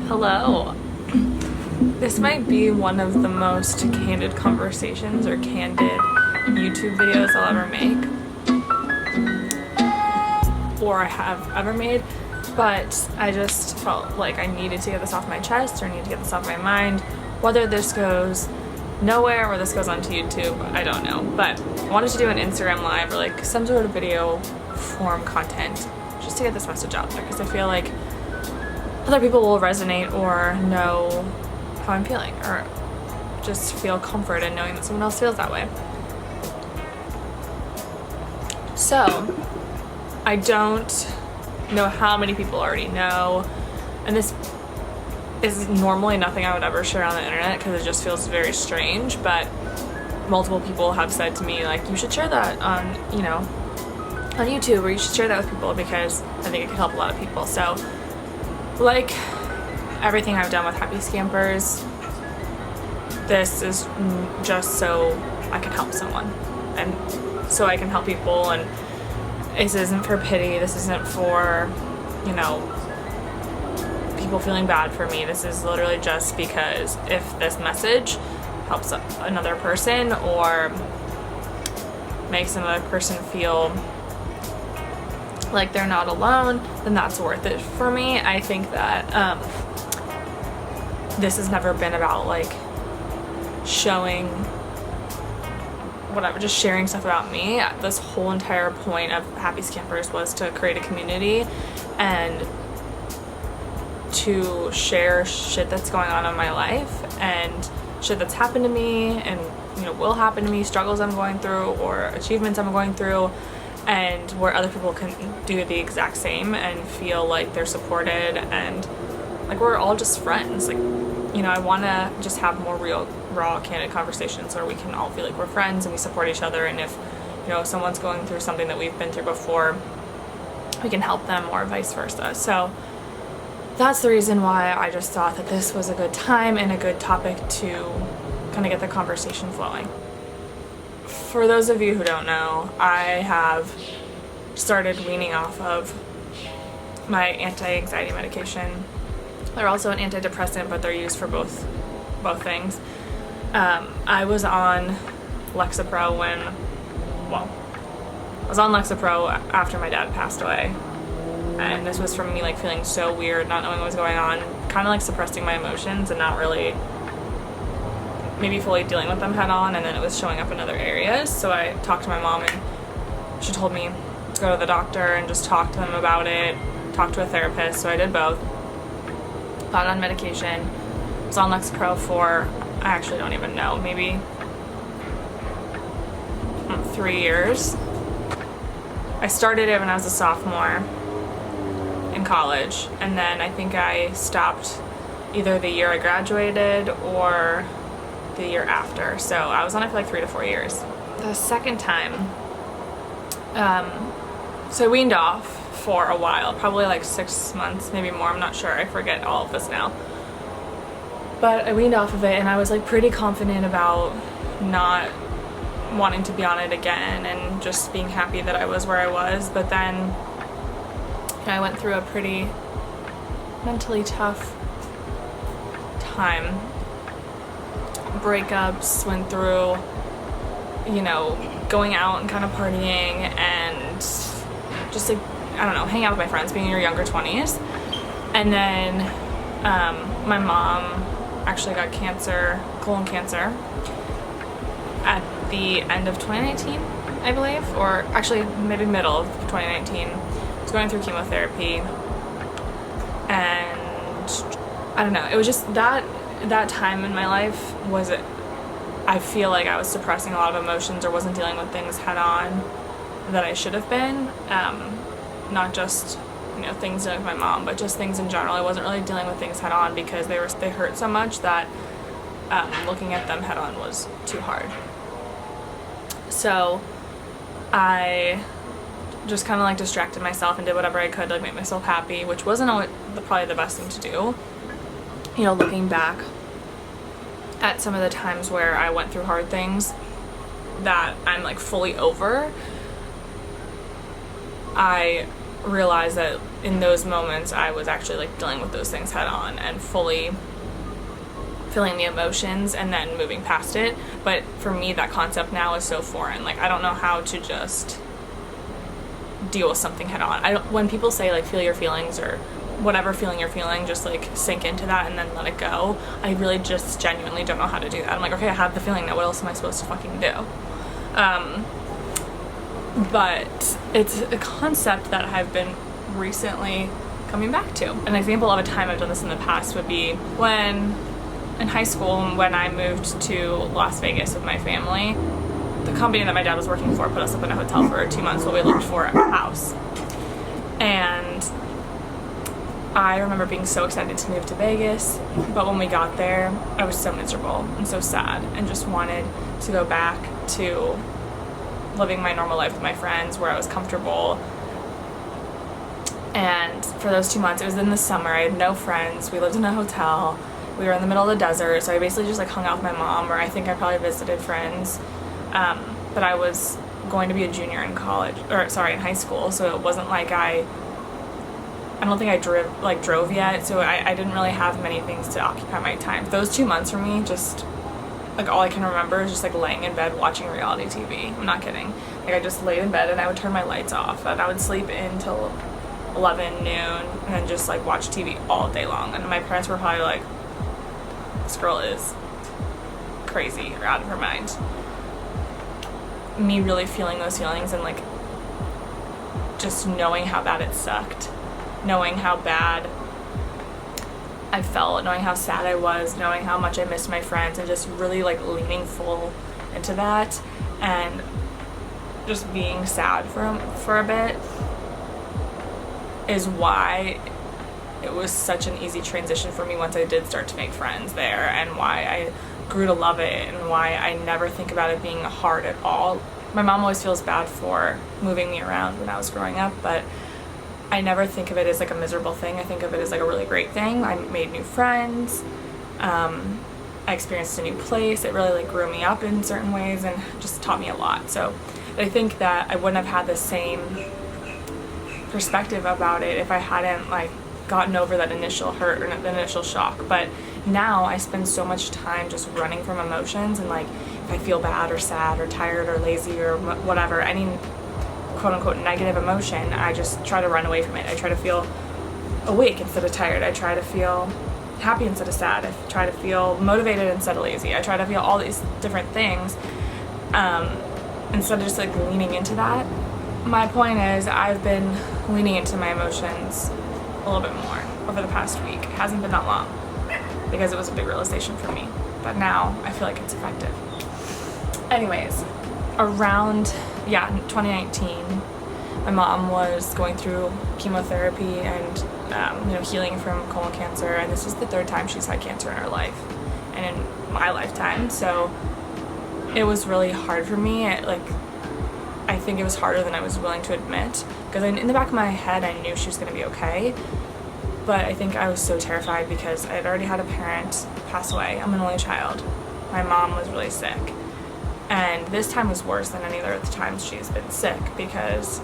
Hello. This might be one of the most candid conversations or candid YouTube videos I'll ever make, or I have ever made, but I just felt like I needed to get this off my chest or need to get this off my mind. Whether this goes nowhere or this goes onto YouTube, I don't know, but I wanted to do an Instagram live or like some sort of video form content just to get this message out there, because I feel like other people will resonate or know how I'm feeling, or just feel comfort in knowing that someone else feels that way. So, I don't know how many people already know, and this is normally nothing I would ever share on the internet because it just feels very strange, but multiple people have said to me, like, you should share that on, on YouTube, or you should share that with people because I think it could help a lot of people. So, like everything I've done with Happy Scampers, this is just so I can help someone and so I can help people, and this isn't for pity, this isn't for, people feeling bad for me. This is literally just because if this message helps another person or makes another person feel like they're not alone, then that's worth it for me. I think that this has never been about like showing whatever, just sharing stuff about me. This whole entire point of Happy Scampers was to create a community and to share shit that's going on in my life and shit that's happened to me and will happen to me, struggles I'm going through or achievements I'm going through, and where other people can do the exact same and feel like they're supported and like we're all just friends. Like, I want to just have more real, raw, candid conversations where we can all feel like we're friends and we support each other, and if someone's going through something that we've been through before, we can help them, or vice versa. So that's the reason why I just thought that this was a good time and a good topic to kind of get the conversation flowing. For those of you who don't know, I have started weaning off of my anti-anxiety medication. They're also an antidepressant, but they're used for both things. I was on Lexapro I was on Lexapro after my dad passed away. And this was from me like feeling so weird, not knowing what was going on, kind of like suppressing my emotions and not really maybe fully dealing with them head on, and then it was showing up in other areas. So I talked to my mom and she told me to go to the doctor and just talk to them about it, talk to a therapist. So I did both. Got on medication, was on Lexapro for, I actually don't even know, maybe 3 years. I started it when I was a sophomore in college, and then I think I stopped either the year I graduated or the year after. So I was on it for like 3 to 4 years. The second time, so I weaned off for a while, probably like 6 months, maybe more, I'm not sure, I forget all of this now. But I weaned off of it and I was like pretty confident about not wanting to be on it again and just being happy that I was where I was. But then I went through a pretty mentally tough time. Breakups, went through, going out and kind of partying and just like, I don't know, hang out with my friends, being in your younger 20s. And then my mom actually got colon cancer at the end of 2019, I believe, or actually maybe middle of 2019. I was going through chemotherapy, and I don't know, it was just that time in my life was, I feel like I was suppressing a lot of emotions or wasn't dealing with things head on that I should have been. Not just things dealing with my mom, but just things in general. I wasn't really dealing with things head on because they hurt so much that looking at them head on was too hard. So I just kind of like distracted myself and did whatever I could to like make myself happy, which wasn't probably the best thing to do. Looking back at some of the times where I went through hard things that I'm like fully over, I realized that in those moments I was actually like dealing with those things head on and fully feeling the emotions and then moving past it. But for me, that concept now is so foreign. Like, I don't know how to just deal with something head on. When people say like feel your feelings or whatever feeling you're feeling, just like sink into that and then let it go, I really just genuinely don't know how to do that. I'm like, okay, I have the feeling now, what else am I supposed to fucking do? But it's a concept that I've been recently coming back to. An example of a time I've done this in the past would be when in high school, when I moved to Las Vegas with my family. The company that my dad was working for put us up in a hotel for 2 months while we looked for a house. And I remember being so excited to move to Vegas, but when we got there, I was so miserable and so sad and just wanted to go back to living my normal life with my friends where I was comfortable. And for those 2 months, it was in the summer, I had no friends, we lived in a hotel, we were in the middle of the desert, so I basically just like hung out with my mom, or I think I probably visited friends. But I was going to be a junior in college, or sorry, in high school, so it wasn't like I don't think I drove yet, so I didn't really have many things to occupy my time. Those 2 months for me, just like all I can remember is just like laying in bed watching reality TV. I'm not kidding. Like I just laid in bed and I would turn my lights off and I would sleep in till 11, noon, and then just like watch TV all day long. And my parents were probably like, this girl is crazy or out of her mind. Me really feeling those feelings and like just knowing how bad it sucked, knowing how bad I felt, knowing how sad I was, knowing how much I missed my friends, and just really like leaning full into that and just being sad for a bit is why it was such an easy transition for me once I did start to make friends there, and why I grew to love it, and why I never think about it being hard at all. My mom always feels bad for moving me around when I was growing up, but I never think of it as like a miserable thing. I think of it as like a really great thing. I made new friends. I experienced a new place. It really like grew me up in certain ways and just taught me a lot. So I think that I wouldn't have had the same perspective about it if I hadn't like gotten over that initial hurt or the initial shock. But now I spend so much time just running from emotions, and like if I feel bad or sad or tired or lazy or whatever, any quote-unquote negative emotion, I just try to run away from it. I try to feel awake instead of tired. I try to feel happy instead of sad. I try to feel motivated instead of lazy. I try to feel all these different things instead of just like leaning into that. My point is I've been leaning into my emotions a little bit more over the past week. It hasn't been that long because it was a big realization for me, but now I feel like it's effective. Anyways, around 2019, my mom was going through chemotherapy and healing from colon cancer, and this is the 3rd time she's had cancer in her life and in my lifetime. So it was really hard for me. I think it was harder than I was willing to admit, because in the back of my head I knew she was going to be okay, but I think I was so terrified because I had already had a parent pass away. I'm an only child. My mom was really sick. And this time was worse than any other times she's been sick because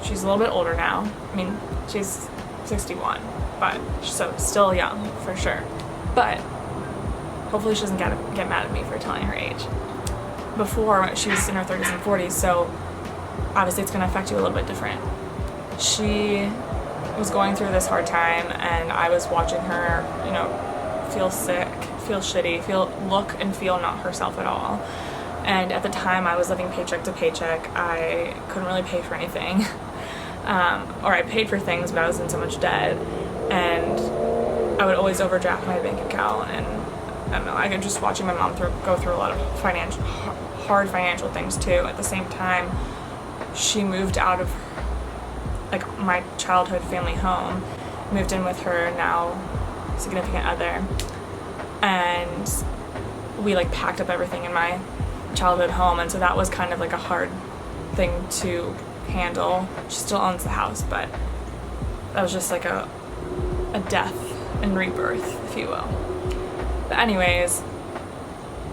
she's a little bit older now. I mean, she's 61, but so still young for sure. But hopefully she doesn't get mad at me for telling her age. Before, she was in her 30s and 40s, so obviously it's going to affect you a little bit different. She was going through this hard time, and I was watching her, feel sick, feel shitty, look and feel not herself at all. And at the time, I was living paycheck to paycheck. I couldn't really pay for anything. Or I paid for things, but I was in so much debt. And I would always overdraft my bank account. And I don't know, I could just watching my mom go through a lot of hard financial things too. At the same time, she moved out of my childhood family home, moved in with her now significant other. And we packed up everything in my childhood home, and so that was kind of a hard thing to handle. She still owns the house, but that was just a death and rebirth, if you will. But anyways,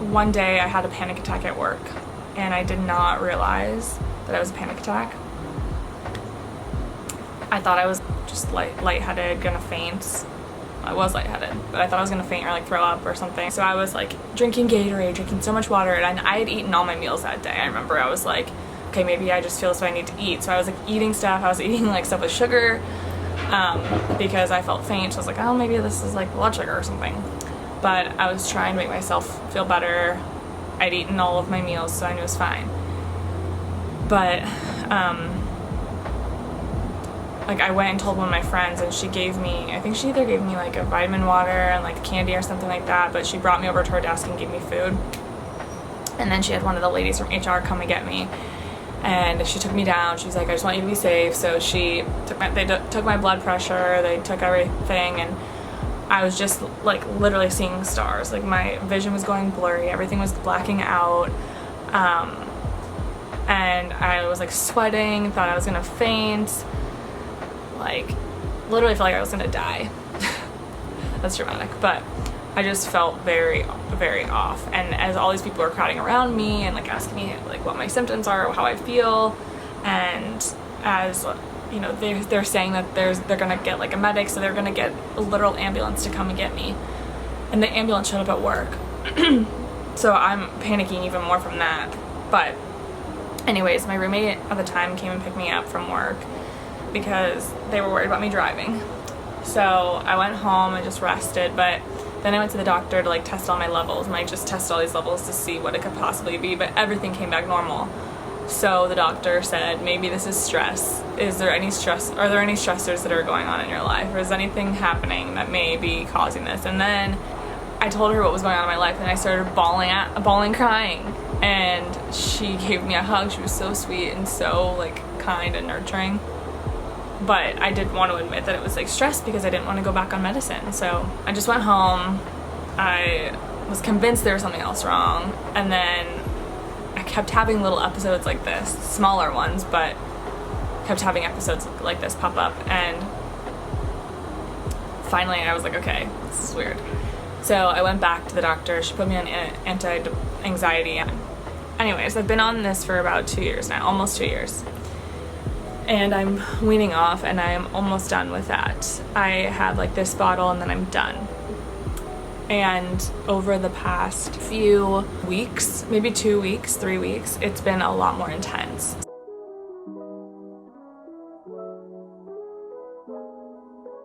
one day I had a panic attack at work, and I did not realize that it was a panic attack. I thought I was just just lightheaded, gonna faint. I was lightheaded, but I thought I was gonna faint or like throw up or something. So I was like drinking Gatorade, drinking so much water, and I had eaten all my meals that day. I remember I was like, okay, maybe I just feel this way, I need to eat. So I was like eating stuff. I was eating like stuff with sugar because I felt faint. So I was like, oh, maybe this is like blood sugar or something. But I was trying to make myself feel better. I'd eaten all of my meals, so I knew it was fine. But like I went and told one of my friends, and she gave me, I think she either gave me like a vitamin water and like candy or something like that, but she brought me over to her desk and gave me food. And then she had one of the ladies from HR come and get me, and she took me down. She's like, I just want you to be safe. So they took my blood pressure, they took everything, and I was just like literally seeing stars. Like my vision was going blurry, everything was blacking out, and I was like sweating, thought I was gonna faint. Like literally felt like I was gonna die. That's dramatic, but I just felt very, very off. And as all these people were crowding around me and like asking me like what my symptoms are, how I feel, and as you know, they're saying that they're gonna get like a medic, so they're gonna get a literal ambulance to come and get me, and the ambulance showed up at work. So I'm panicking even more from that. But anyways, my roommate at the time came and picked me up from work because they were worried about me driving. So I went home and just rested, but then I went to the doctor to like test all my levels, and I just tested all these levels to see what it could possibly be, but everything came back normal. So the doctor said, maybe this is stress. Are there any stressors that are going on in your life, or is anything happening that may be causing this? And then I told her what was going on in my life, and I started bawling, crying, and she gave me a hug. She was so sweet and so like kind and nurturing. But I didn't want to admit that it was like stress because I didn't want to go back on medicine. So I just went home. I was convinced there was something else wrong, and then I kept having little episodes like this, smaller ones, but kept having episodes like this pop up, and finally I was like, okay, this is weird. So I went back to the doctor. She put me on anti-anxiety. Anyways, I've been on this for about 2 years now, almost 2 years. And I'm weaning off, and I'm almost done with that. I have like this bottle, and then I'm done. And over the past few weeks, maybe 2 weeks, 3 weeks, it's been a lot more intense.